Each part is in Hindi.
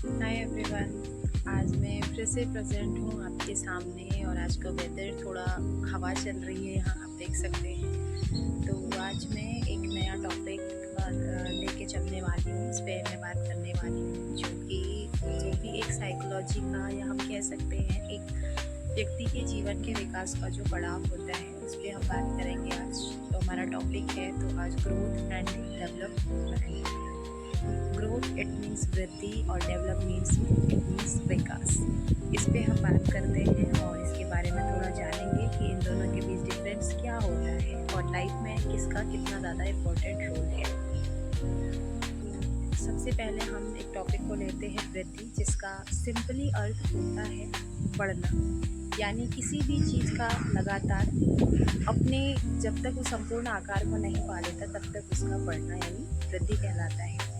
Hi everyone. आज मैं फिर से प्रेजेंट हूँ आपके सामने और आज का वेदर थोड़ा हवा चल रही है, यहाँ आप देख सकते हैं। तो आज मैं एक नया टॉपिक लेके चलने वाली हूँ, इस पर मैं बात करने वाली हूँ जो कि एक साइकोलॉजी का या हम कह सकते हैं एक व्यक्ति के जीवन के विकास का जो पड़ाव होता है उस पर हम बात करेंगे आज। तो हमारा टॉपिक है तो आज growth and development. Growth it means वृद्धि और डेवलप मीन्स इट मीन्स विकास। इस पे हम बात करते हैं और इसके बारे में थोड़ा जानेंगे कि इन दोनों के बीच डिफरेंस क्या होता है और लाइफ में किसका कितना ज़्यादा इम्पोर्टेंट रोल है। सबसे पहले हम एक टॉपिक को लेते हैं वृद्धि, जिसका सिंपली अर्थ होता है बढ़ना, यानी किसी भी चीज़ का लगातार अपने जब तक वो संपूर्ण आकार को नहीं पा लेता तब तक उसका बढ़ना यानी वृद्धि कहलाता है।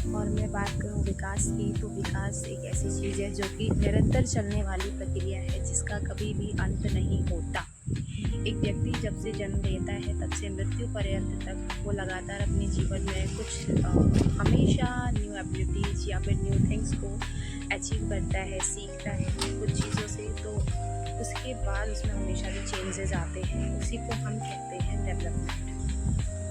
और मैं बात करूँ विकास की, तो विकास एक ऐसी चीज़ है जो कि निरंतर चलने वाली प्रक्रिया है जिसका कभी भी अंत नहीं होता। एक व्यक्ति जब से जन्म लेता है तब से मृत्यु पर्यंत तक वो लगातार अपने जीवन में कुछ हमेशा न्यू एबिलिटीज़ या फिर न्यू थिंग्स को अचीव करता है, सीखता है कुछ चीज़ों से। तो उसके बाद उसमें हमेशा भी चेंजेस आते हैं, उसी को हम कहते हैं डेवलपमेंट।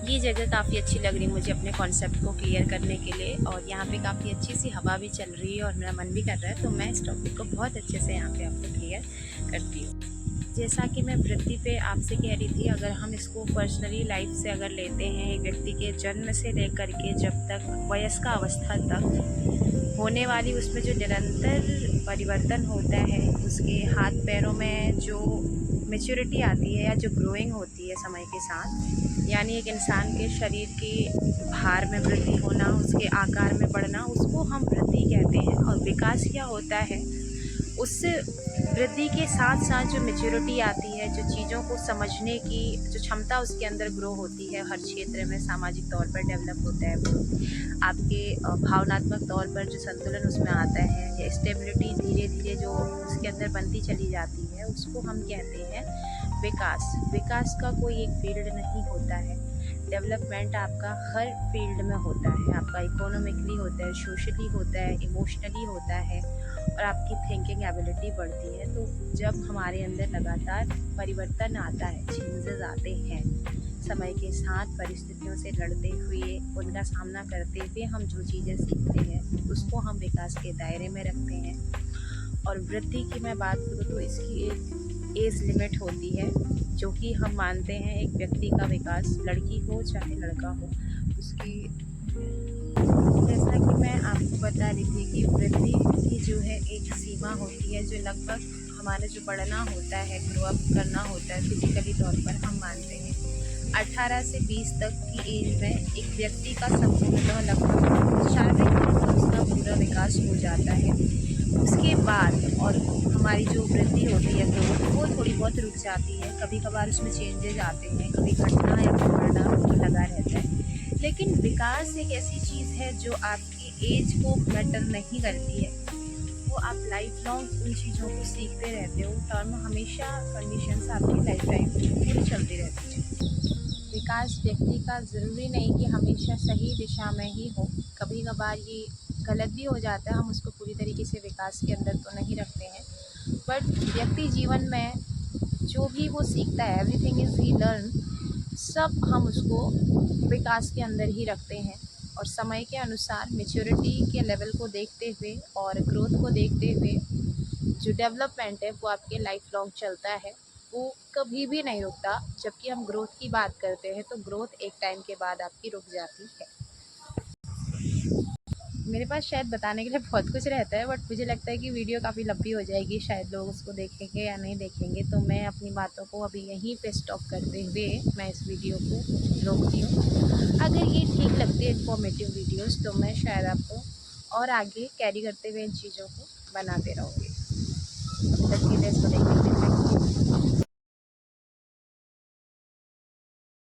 ये जगह काफ़ी अच्छी लग रही मुझे अपने कॉन्सेप्ट को क्लियर करने के लिए, और यहाँ पे काफ़ी अच्छी सी हवा भी चल रही है और मेरा मन भी कर रहा है, तो मैं इस टॉपिक को बहुत अच्छे से यहाँ पे आपको क्लियर करती हूँ। जैसा कि मैं वृद्धि पे आपसे कह रही थी, अगर हम इसको पर्सनली लाइफ से अगर लेते हैं, एक व्यक्ति के जन्म से लेकर के जब तक वयस्क अवस्था तक होने वाली उसमें जो निरंतर परिवर्तन होता है, उसके हाथ पैरों में जो मैच्योरिटी आती है या जो ग्रोइंग होती है समय के साथ, यानी एक इंसान के शरीर की भार में वृद्धि होना, उसके आकार में बढ़ना, उसको हम वृद्धि कहते हैं। और विकास क्या होता है, उस वृद्धि के साथ साथ जो मैच्योरिटी आती है, जो चीज़ों को समझने की जो क्षमता उसके अंदर ग्रो होती है, हर क्षेत्र में सामाजिक तौर पर डेवलप होता है वो। आपके भावनात्मक तौर पर जो संतुलन उसमें आता है या स्टेबिलिटी धीरे धीरे जो उसके अंदर बनती चली जाती है, उसको हम कहते हैं विकास। विकास का कोई एक फील्ड नहीं होता है, डेवलपमेंट आपका हर फील्ड में होता है। आपका इकोनॉमिकली होता है, सोशली होता है, इमोशनली होता है, और आपकी थिंकिंग एबिलिटी बढ़ती है। तो जब हमारे अंदर लगातार परिवर्तन आता है, चेंजेस आते हैं, समय के साथ परिस्थितियों से लड़ते हुए, उनका सामना करते हुए हम जो चीज़ें सीखते हैं उसको हम विकास के दायरे में रखते हैं। और वृद्धि की मैं बात करूँ तो इसकी एक एज लिमिट होती है, जो कि हम मानते हैं एक व्यक्ति का विकास, लड़की हो चाहे लड़का हो, उसकी, जैसा कि मैं आपको बता रही थी कि वृद्धि की जो है एक सीमा होती है, जो लगभग हमारा जो बढ़ना होता है, ग्रो अप करना होता है फिजिकली तौर पर, हम मानते हैं 18 से 20 तक की एज में एक व्यक्ति का संपूर्णतः लगभग शारीरिक तौर पर उसका पूरा विकास हो जाता है। उसके बाद और हमारी जो वृद्धि होती है ग्रोथ, वो थोड़ी बहुत रुक जाती है, कभी कभार उसमें चेंजेस आते हैं, कभी घटना या फिर बढ़ना लगा रहता है। लेकिन विकास एक ऐसी चीज़ है जो आपकी एज को मैटर नहीं करती है, वो आप लाइफ लॉन्ग उन चीज़ों को सीखते रहते हो। टर्म हमेशा कंडीशंस आपकी लाइफ टाइम पूरी चलती रहती है। विकास व्यक्ति का ज़रूरी नहीं कि हमेशा सही दिशा में ही हो, कभी कभार ये गलत भी हो जाता है, हम उसको पूरी तरीके से विकास के अंदर तो नहीं रखते हैं। बट व्यक्ति जीवन में जो भी वो सीखता है, एवरीथिंग इज़ ही लर्न, सब हम उसको विकास के अंदर ही रखते हैं। और समय के अनुसार मैच्योरिटी के लेवल को देखते हुए और ग्रोथ को देखते हुए जो डेवलपमेंट है वो आपके लाइफ लॉन्ग चलता है, वो कभी भी नहीं रुकता। जबकि हम ग्रोथ की बात करते हैं तो ग्रोथ एक टाइम के बाद आपकी रुक जाती है। मेरे पास शायद बताने के लिए बहुत कुछ रहता है, बट मुझे लगता है कि वीडियो काफ़ी लंबी हो जाएगी, शायद लोग उसको देखेंगे या नहीं देखेंगे, तो मैं अपनी बातों को अभी यहीं पे स्टॉप करते हुए मैं इस वीडियो को रोकती हूँ। अगर ये ठीक लगती है इन्फॉर्मेटिव वीडियोस, तो मैं शायद आपको और आगे कैरी करते हुए इन चीज़ों को बनाते रहूँगी। तब तक के लिए इसको देखने के लिए